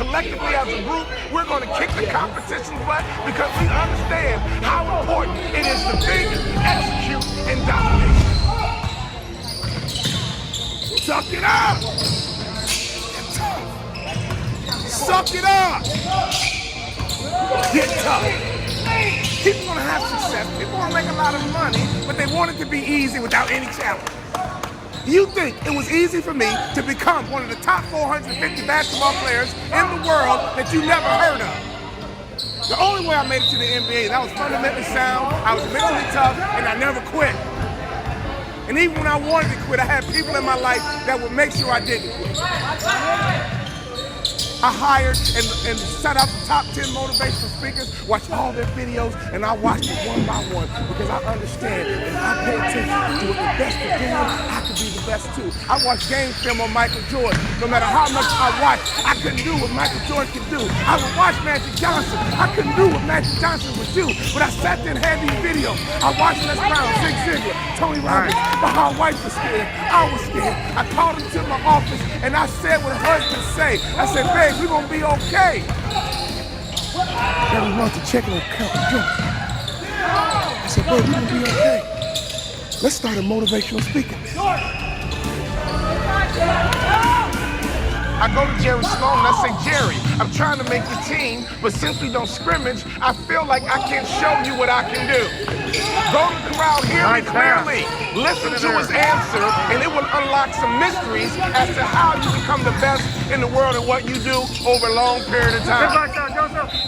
collectively as a group, we're going to kick the competition's butt because we understand how important it is to think, execute, and dominate. Suck it up! Suck it up! Get tough. People want to have success. People want to make a lot of money, but they want it to be easy without any challenge. You think it was easy for me to become one of the top 450 basketball players in the world that you never heard of? The only way I made it to the NBA is I was fundamentally sound, I was mentally tough, and I never quit. And even when I wanted to quit, I had people in my life that would make sure I didn't quit. I hired and set up the top 10 motivational speakers, watched all their videos, and I watched it one by one because I understand that if I pay attention to what the best are doing, I could be the best too. I watched game film on Michael Jordan. No matter how much I watched, I couldn't do what Michael Jordan could do. I would watch Magic Johnson. I couldn't do what Magic Johnson would do, but I sat there and had these videos. I watched Les Brown, Zig Ziglar, Tony Robbins. My whole wife was scared. I was scared. I called him to my office and I said what husbands say. I said, babe, we're gonna be okay. Then we went to checking account and drink. I said, babe, we're gonna be okay. Let's start a motivational speaking. I go to Jerry Sloan and I say, Jerry, I'm trying to make the team, but since we don't scrimmage, I feel like I can't show you what I can do. Go to the crowd, hear me clearly, listen to his answer, and it will unlock some mysteries as to how you become the best in the world at what you do over a long period of time.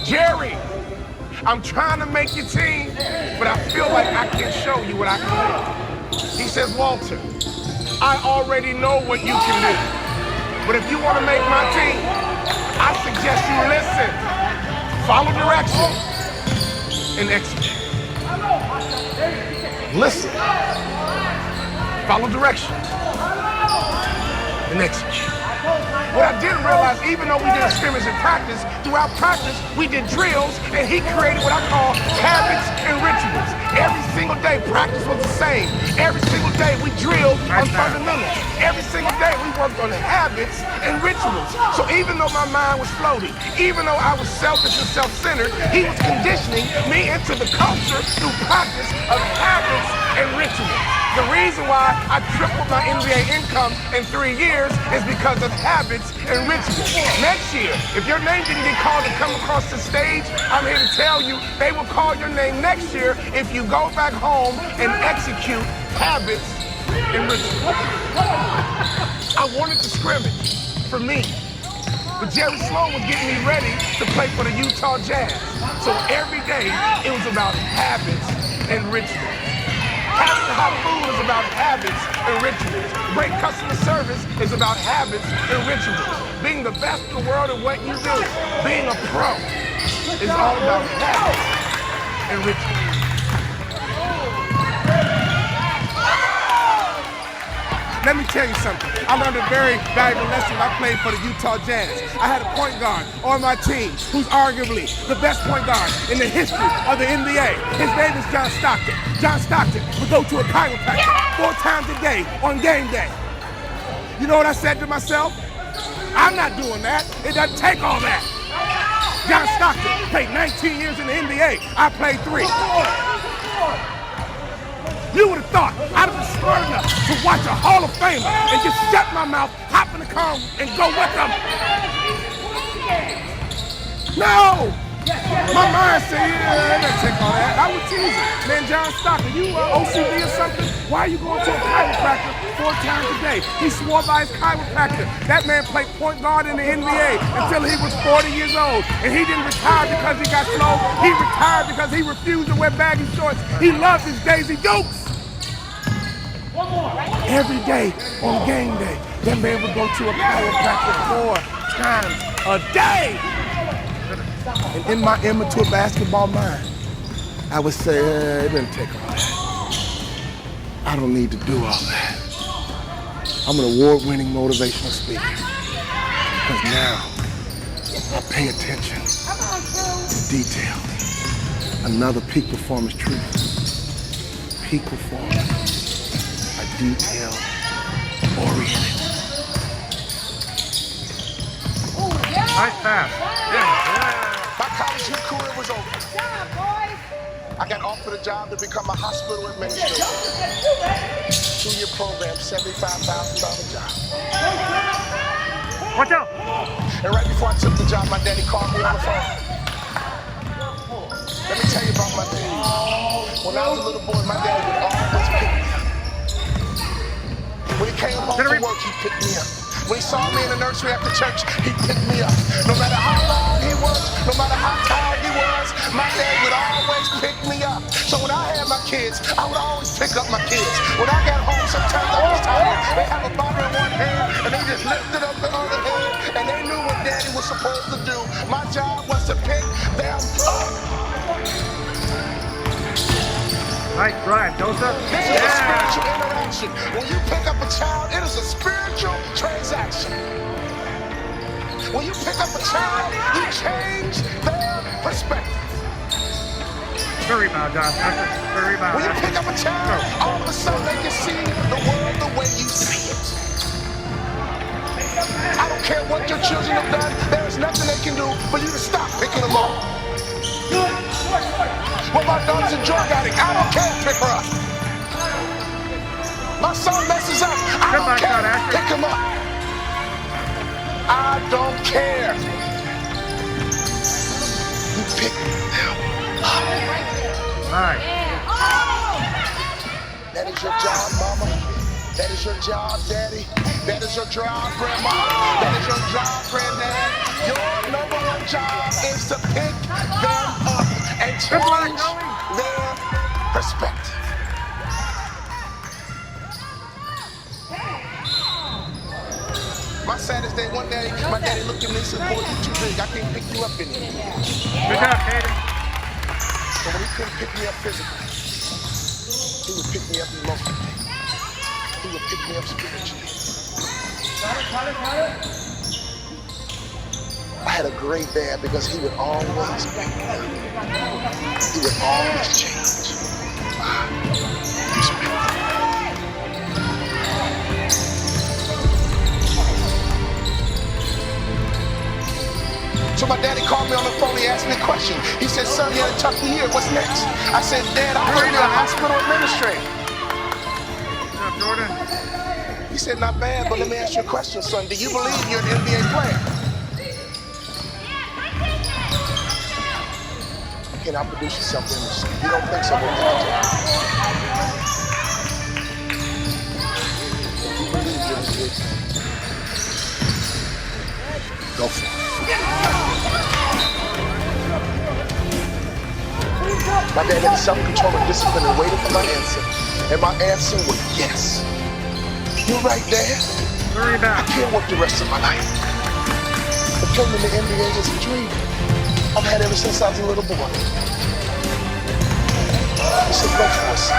Jerry, I'm trying to make your team, but I feel like I can't show you what I can do. He says, Walter, I already know what you can do. But if you want to make my team, I suggest you listen, follow direction, and execute. Listen, follow direction, and execute. What I didn't realize, even though we did a scrimmage in practice, throughout practice, we did drills, and he created what I call habits and rituals. Every single day, practice was the same. Every single day, we drilled on fundamentals. Every single day, we worked on habits and rituals. So even though my mind was floating, even though I was selfish and self-centered, he was conditioning me into the culture through practice of habits and rituals. The reason why I tripled my NBA income in 3 years is because of habits and rituals. Next year, if your name didn't get called to come across the stage, I'm here to tell you they will call your name next year if you go back home and execute habits and rituals. I wanted to scrimmage for me, but Jerry Sloan was getting me ready to play for the Utah Jazz. So every day, it was about habits and rituals. Having hot food is about habits and rituals. Great customer service is about habits and rituals. Being the best in the world at what you do, being a pro, is all about habits and rituals. Let me tell you something. I learned a very valuable lesson when I played for the Utah Jazz. I had a point guard on my team who's arguably the best point guard in the history of the NBA. His name is John Stockton. John Stockton would go to a chiropractor 4 times a day on game day. You know what I said to myself? I'm not doing that. It doesn't take all that. John Stockton played 19 years in the NBA. I played 3. You would have thought I'd have been smart enough to watch a Hall of Famer and just shut my mouth, hop in the car, and go with them. No! My mind said, yeah, that take all that. I was teasing. Man, John Stockton, you OCD or something? Why are you going to a chiropractor 4 times a day? He swore by his chiropractor. That man played point guard in the NBA until he was 40 years old. And he didn't retire because he got slow. He retired because he refused to wear baggy shorts. He loved his Daisy Dukes. Every day on game day, that man would go to a chiropractor 4 times a day. And in my immature basketball mind, I would say, it doesn't take all that. I don't need to do all that. I'm an award-winning motivational speaker. Because now, I pay attention to detail. Another peak performance truth. Peak performance. A detail-oriented. Nice pass. My college career was over. I got offered a job to become a hospital administrator. 2-year program, $75,000 job. Watch out. And right before I took the job, my daddy called me on the phone. Let me tell you about my daddy. When I was a little boy, my daddy would always pick me up. When he came home from work, he picked me up. When he saw me in the nursery after church, he picked me up. No matter how long he worked, no matter how tired he was, my dad would always pick me up. So when I had my kids, I would always pick up my kids. When I got home, sometimes I was tired. They have a bottle in one hand, and they just lifted up the other hand, and they knew what daddy was supposed to do. My job was to pick them up. Nice drive, Joseph. This is a spiritual interaction. When you pick up a child, it is a spiritual transaction. When you pick up a child, you change their perspective. Good rebound, John. Good rebound. When you pick up a child, all of a sudden they can see the world the way you see it. I don't care what your children have done, there is nothing they can do for you to stop picking them up. What my daughter's a drug addict? I don't care, pick her up. My son messes up, I don't care, pick him up. I don't care. You pick them up. Nice. That is your job, mama. That is your job, daddy. That is your job, grandma. That is your job, granddad. Your number one job is to pick them up and change their perspective. My saddest day, one day, my daddy looked at me and said, boy, you're too big. I can't pick you up anymore. Good job, Katie. So when he couldn't pick me up physically, he would pick me up emotionally. He would pick me up spiritually. I had a great dad because he would always pick me up. He would always change my perspective. So my daddy called me on the phone, he asked me a question. He said, son, you had a tough year, what's next? I said, Dad, I'm going to be a hospital administrator. What's up, Jordan? He said, not bad, but let me ask you a question, son. Do you believe you're an NBA player? Can I produce yourself in this? You don't think so, but if you believe you're an NBA player, go for it. My dad had self-control and discipline and waited for my answer. And my answer was yes. You're right, Dad. I can't work the rest of my life. But playing in the NBA is a dream I've had ever since I was a little boy. He said, go for it, son.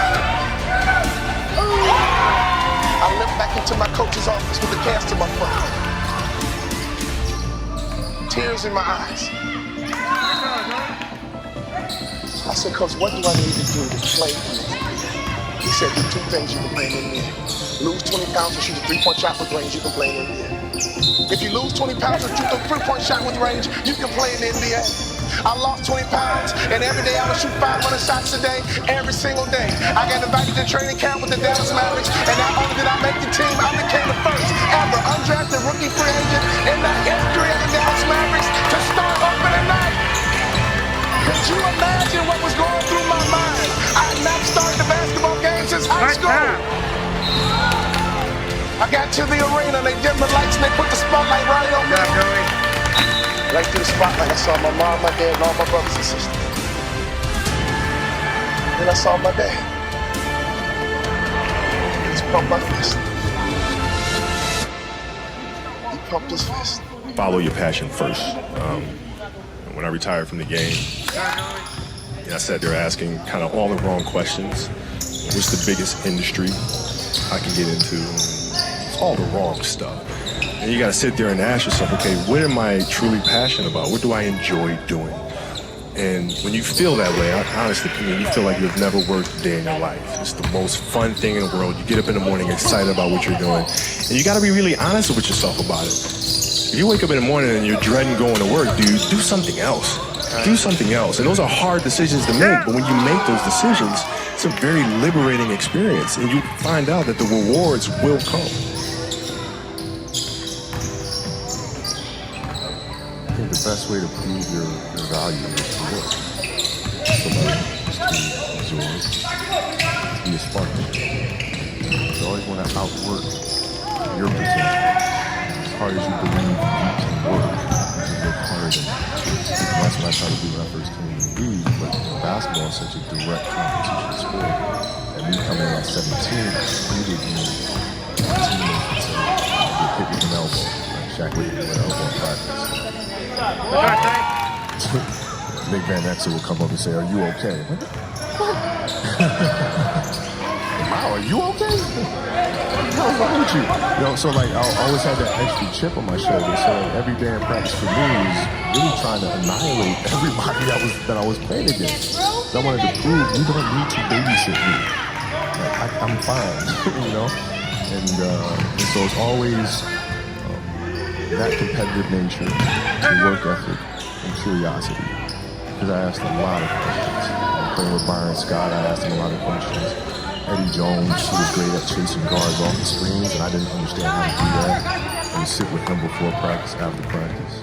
I limped back into my coach's office with a cast in my front. Tears in my eyes. I said, Coach, what do I need to do to play in the NBA? He said, do 2 things you can play in the NBA. Lose 20 pounds and shoot a 3-point shot with range, you can play in the NBA. If you lose 20 pounds and shoot a 3-point shot with range, you can play in the NBA. I lost 20 pounds, and every day I would shoot 500 shots a day, every single day. I got invited to training camp with the Dallas Mavericks, and not only did I make the team, I became the first ever undrafted rookie free agent in the history of the Dallas Mavericks to start opening night. Could you imagine what was going through my mind? I had not started the basketball game since high school. I got to the arena, they dimmed the lights, and they put the spotlight right on me. Right through the spotlight, I saw my mom, my dad, and all my brothers and sisters. Then I saw my dad. He just pumped my fist. He pumped his fist. Follow your passion first. When I retired from the game, I sat there asking kind of all the wrong questions. What's the biggest industry I can get into? It's all the wrong stuff. And you got to sit there and ask yourself, okay, what am I truly passionate about? What do I enjoy doing? And when you feel that way, honestly, you feel like you've never worked a day in your life. It's the most fun thing in the world. You get up in the morning excited about what you're doing. And you got to be really honest with yourself about it. If you wake up in the morning and you're dreading going to work, dude, do something else. Do something else. And those are hard decisions to make, but when you make those decisions, it's a very liberating experience, and you find out that the rewards will come. I think the best way to prove your value is to work. Somebody is to absorb, to be a Spartan. You always want to outwork your potential. As hard as you believe you can work harder than that. And that's what I try to do when I first came in the league. But basketball is such a direct competition sport. And me coming in at 17, hated me. Teammates would say, get hit with an elbow. Like Shaq would hit with an elbow in practice. Nick Van Exel will come up and say, "Are you okay?" What? Wow, are you okay? What the hell's wrong with you? You know, so like I always had that extra chip on my shoulder. So like, every day in practice for me was really trying to annihilate everybody that I was playing against. So I wanted to prove you don't need to babysit me. Like, I'm fine, you know. And so it's always that competitive nature, the work ethic, and curiosity. Because I asked a lot of questions. Playing with Byron Scott, I asked him a lot of questions. Eddie Jones, he was great at chasing guards off the screens, and I didn't understand how to do that. And to sit with him before practice, after practice.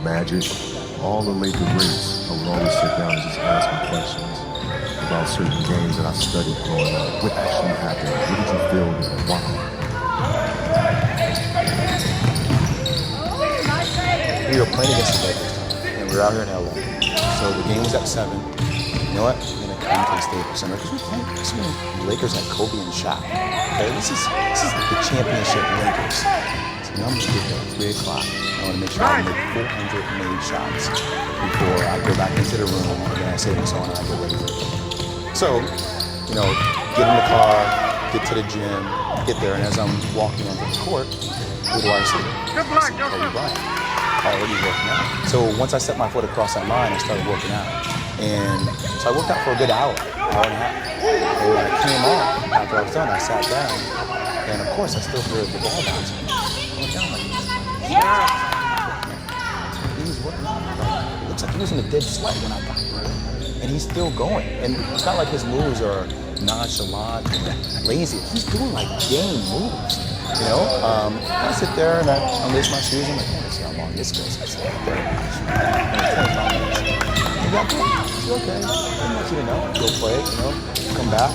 Magic, all the Laker greats, I would always sit down and just ask them questions about certain games that I studied growing up. What actually happened? What did you feel there? Why? We were playing against the Lakers, and we were out here in LA. So the game was at 7. You know what? I'm gonna come to the Staples Center because we're playing. The Lakers had Kobe and Shaq. Okay, this is like the championship Lakers. So now I'm gonna get there at 3 o'clock. I want to make sure I make 400 made shots before I go back into the room and then I say this on and I get ready for it. So, you know, get in the car, get to the gym, get there, and as I'm walking onto the court, who do I see? Good luck, Kobe Bryant. Already working out. So once I set my foot across that line, I started working out. And so I worked out for a good hour and a half. And when I came off, after I was done, I sat down. And of course, I still heard the ball bouncing. I went down like this. He was working out. It looks like he was in a dead sweat when I got there. And he's still going. And it's not like his moves are nonchalant and lazy. He's doing like game moves. You know, I sit there and I lace my shoes and I'm like, let's see how long this goes. I sit there and 25 minutes. You got good. It's okay. I want you to know. Go play it, you know, come back,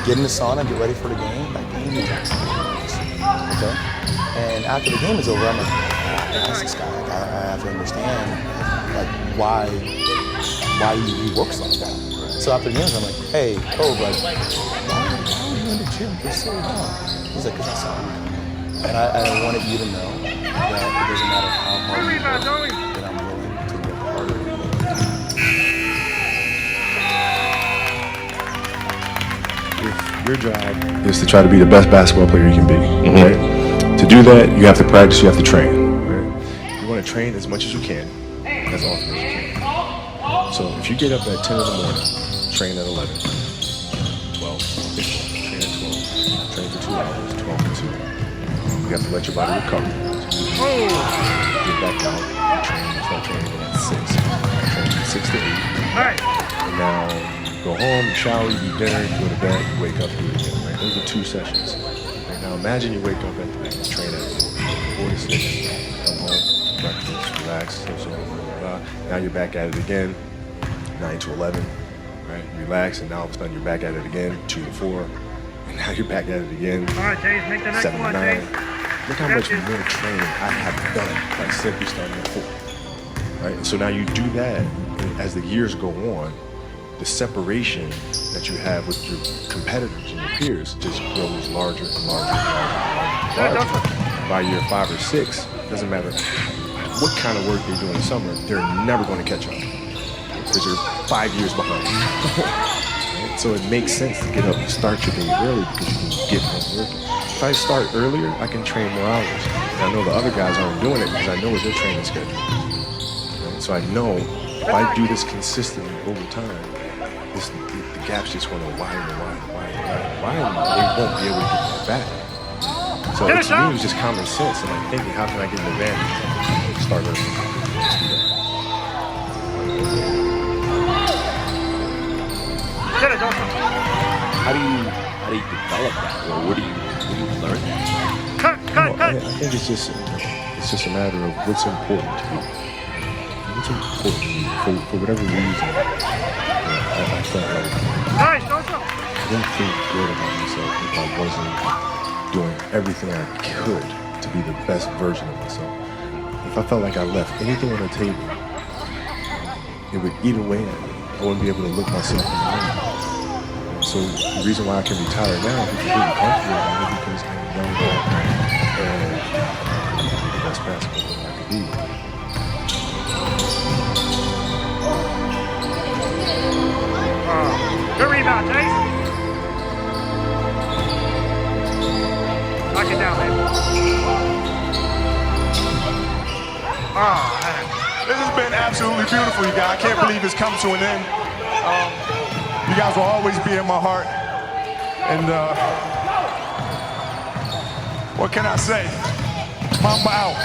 get in the sauna, get ready for the game. That game is okay. And after the game is over, I'm like, I ask this guy. Like, I have to understand like why he works like that. So after the game, I'm like, hey, Kobe, like, why are you in the gym for so long? He's like, because I saw him. And I wanted you to know that it doesn't matter how hard you work, that I'm willing to work harder to make it. Your job is to try to be the best basketball player you can be. Right? To do that, you have to practice, you have to train. Right? You want to train as much as you can, as often as you can. So if you get up at 10 in the morning, train at 11, 12, 15, train at 12, train for 2 hours, 12 to 2. You have to let your body recover. Get back out, start training again at 6. Train from 6 to 8. And now go home, shower, eat dinner, go to bed, you wake up, do it again. Right? Those are 2 sessions. Right? Now imagine you wake up at the train at 4 to 6, come home, breakfast, relax, so blah, blah. Now you're back at it again, 9 to 11, right? Relax, and now all of a sudden you're back at it again, 2 to 4. And now you're back at it again, All right, James, make the next 7 to one, 9. James. Look how much more training I have done by simply starting at 4. Right? So now you do that, and as the years go on, the separation that you have with your competitors and your peers just grows larger and larger and larger. By year 5 or 6, doesn't matter what kind of work they do in the summer, they're never going to catch up because you're 5 years behind. Right? So it makes sense to get up and start your day early because you can get home working. If I start earlier, I can train more hours. And I know the other guys aren't doing it because I know what their training schedule is. Right? So I know if I do this consistently over time, the gap's just going to widen and widen and widen and widen. They won't be able to get that back. So Finish to me, up. it was just common sense and like thinking, how can I get an advantage? Start learning. Get it, Joseph. How do you develop that, or what do you learn that? Cut, cut, cut. I think it's just a matter of what's important to you. What's important to you for whatever reason. I felt like Nice, Joseph. I didn't feel good about myself if I wasn't doing everything I could to be the best version of myself. If I felt like I left anything on the table, it would eat away at me. I wouldn't be able to look myself in the mirror. So the reason why I can retire now is completely comfortable about it because I'm younger and I'm the best basketball player I could be. Good rebound, Chase. Knock it down, baby. Oh, man. This has been absolutely beautiful, you guys. I can't believe it's come to an end. You guys will always be in my heart. And what can I say? Mamba out.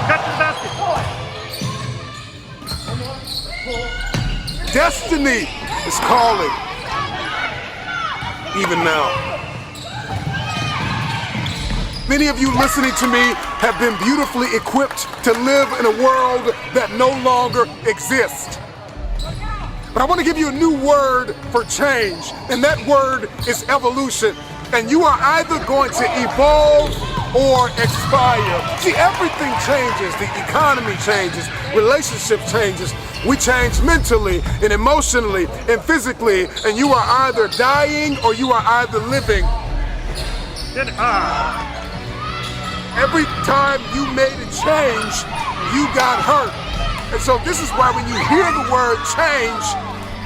Cut to the basket. Destiny is calling, even now. Many of you listening to me have been beautifully equipped to live in a world that no longer exists. But I want to give you a new word for change, and that word is evolution. And you are either going to evolve or expire. See, everything changes. The economy changes, relationship changes. We change mentally and emotionally and physically, and you are either dying or you are either living. Get it. Every time you made a change, you got hurt. And so this is why when you hear the word change,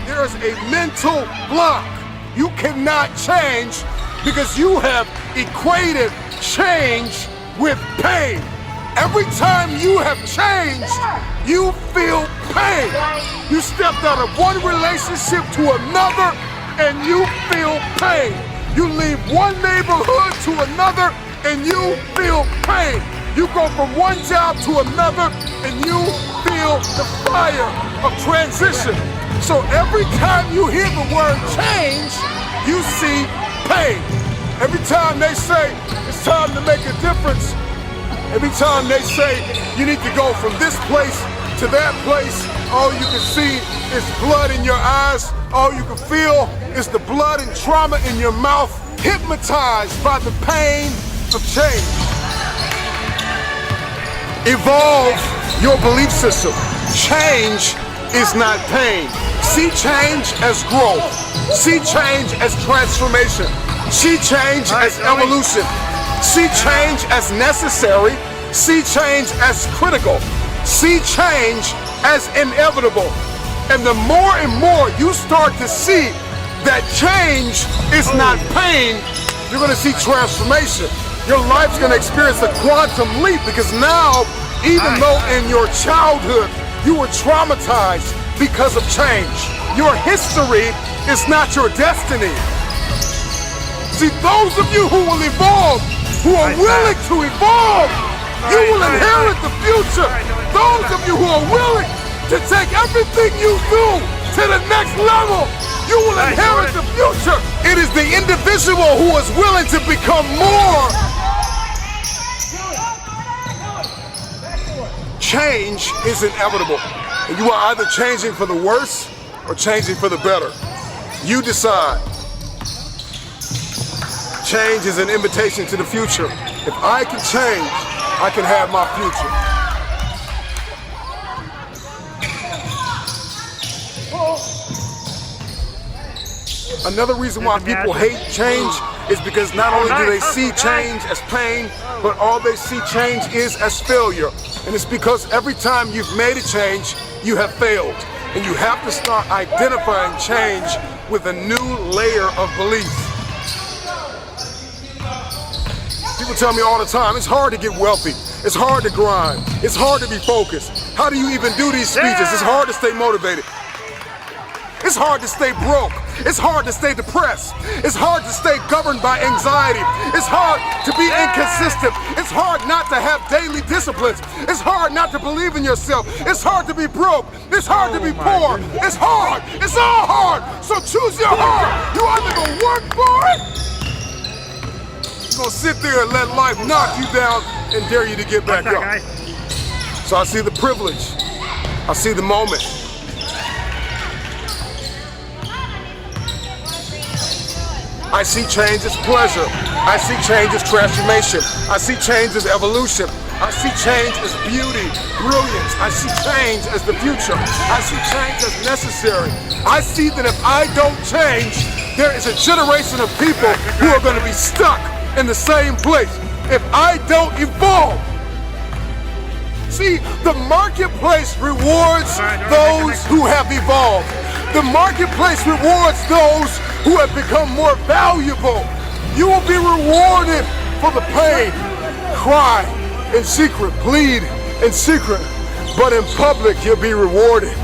there's a mental block. You cannot change because you have equated change with pain. Every time you have changed, you feel pain. You stepped out of one relationship to another and you feel pain. You leave one neighborhood to another and you feel pain. You go from one job to another and you feel the fire of transition. So every time you hear the word change, you see pain. Every time they say it's time to make a difference, every time they say you need to go from this place to that place, all you can see is blood in your eyes. All you can feel is the blood and trauma in your mouth, hypnotized by the pain of change. Evolve your belief system. Change is not pain. See change as growth. See change as transformation. See change as evolution. See change as necessary. See change as critical. See change as inevitable. And the more and more you start to see that change is not pain, you're going to see transformation. Your life's going to experience a quantum leap because now, even though in your childhood you were traumatized because of change, your history is not your destiny. See, those of you who will evolve, who are willing to evolve, you will inherit the future. Those of you who are willing to take everything you do to the next level, you will inherit the future. It is the individual who is willing to become more. Change is inevitable. And you are either changing for the worse or changing for the better. You decide. Change is an invitation to the future. If I can change, I can have my future. Another reason why people hate change is because not only do they see change as pain, but all they see change is as failure. And it's because every time you've made a change, you have failed. And you have to start identifying change with a new layer of belief. People tell me all the time, it's hard to get wealthy. It's hard to grind. It's hard to be focused. How do you even do these speeches? It's hard to stay motivated. It's hard to stay broke. It's hard to stay depressed. It's hard to stay governed by anxiety. It's hard to be inconsistent. It's hard not to have daily disciplines. It's hard not to believe in yourself. It's hard to be broke. It's hard to be poor. It's hard. It's all hard. So choose your heart. You either gonna work for it, you're gonna sit there and let life knock you down and dare you to get back up. So I see the privilege. I see the moment. I see change as pleasure. I see change as transformation. I see change as evolution. I see change as beauty, brilliance. I see change as the future. I see change as necessary. I see that if I don't change, there is a generation of people who are going to be stuck in the same place. If I don't evolve, see, the marketplace rewards those who have evolved. The marketplace rewards those who have become more valuable. You will be rewarded for the pain. Cry in secret, bleed in secret, but in public you'll be rewarded.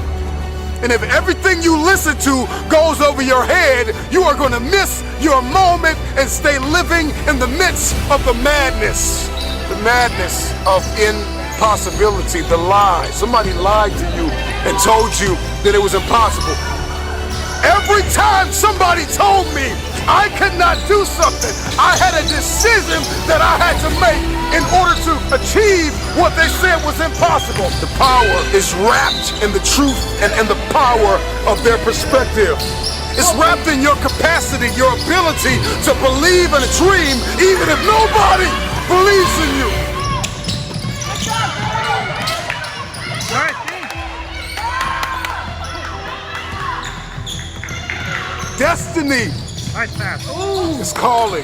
And if everything you listen to goes over your head, you are going to miss your moment and stay living in the midst of the madness of impossibility, the lie. Somebody lied to you and told you that it was impossible. Every time somebody told me I could not do something, I had a decision that I had to make in order to achieve what they said was impossible. The power is wrapped in the truth and in the power of their perspective. It's wrapped in your capacity, your ability to believe in a dream, even if nobody believes in you. Destiny is calling.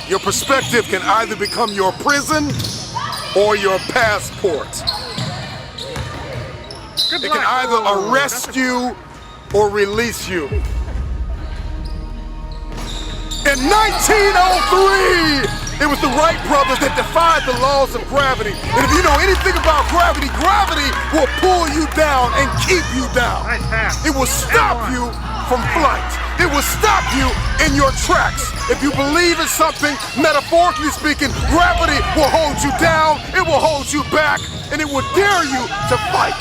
Your perspective can either become your prison or your passport. It can either arrest you or release you. In 1903, it was the Wright brothers that defied the laws of gravity. And if you know anything about gravity, gravity will pull you down and keep you down. It will stop you from flight. It will stop you in your tracks. If you believe in something, metaphorically speaking, gravity will hold you down, it will hold you back, and it will dare you to fight.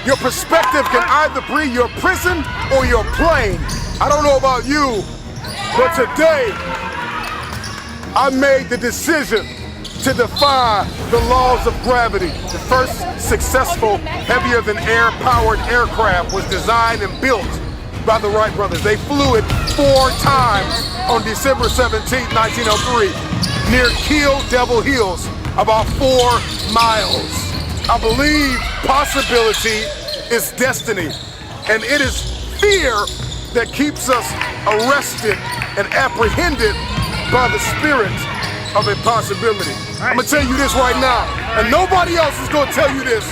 Your perspective can either be your prison or your plane. I don't know about you, but today, I made the decision to defy the laws of gravity. The first successful heavier-than-air powered aircraft was designed and built by the Wright brothers. They flew it 4 times on December 17, 1903, near Kill Devil Hills, about 4 miles. I believe possibility is destiny, and it is fear that keeps us arrested and apprehended by the spirit of impossibility. I'm gonna tell you this right now, and nobody else is gonna tell you this.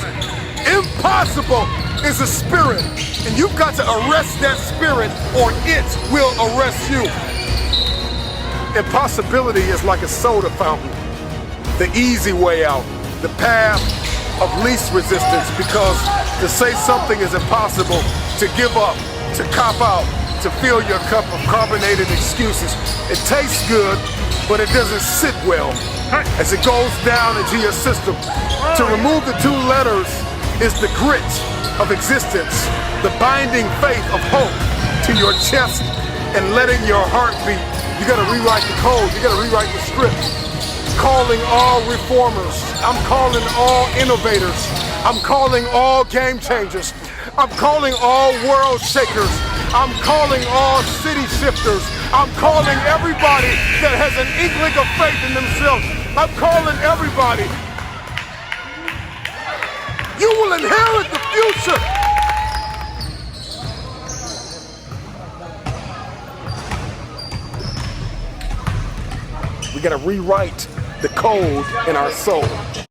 Impossible is a spirit, and you've got to arrest that spirit or it will arrest you. Impossibility is like a soda fountain, the easy way out, the path of least resistance, because to say something is impossible, to give up, to cop out, to fill your cup of carbonated excuses. It tastes good, but it doesn't sit well as it goes down into your system. To remove the 2 letters is the grit of existence, the binding faith of hope to your chest and letting your heart beat. You gotta rewrite the code, you gotta rewrite the script. Calling all reformers, I'm calling all innovators, I'm calling all game changers, I'm calling all world shakers, I'm calling all city shifters. I'm calling everybody that has an inkling of faith in themselves. I'm calling everybody. You will inherit the future. We gotta rewrite the code in our soul.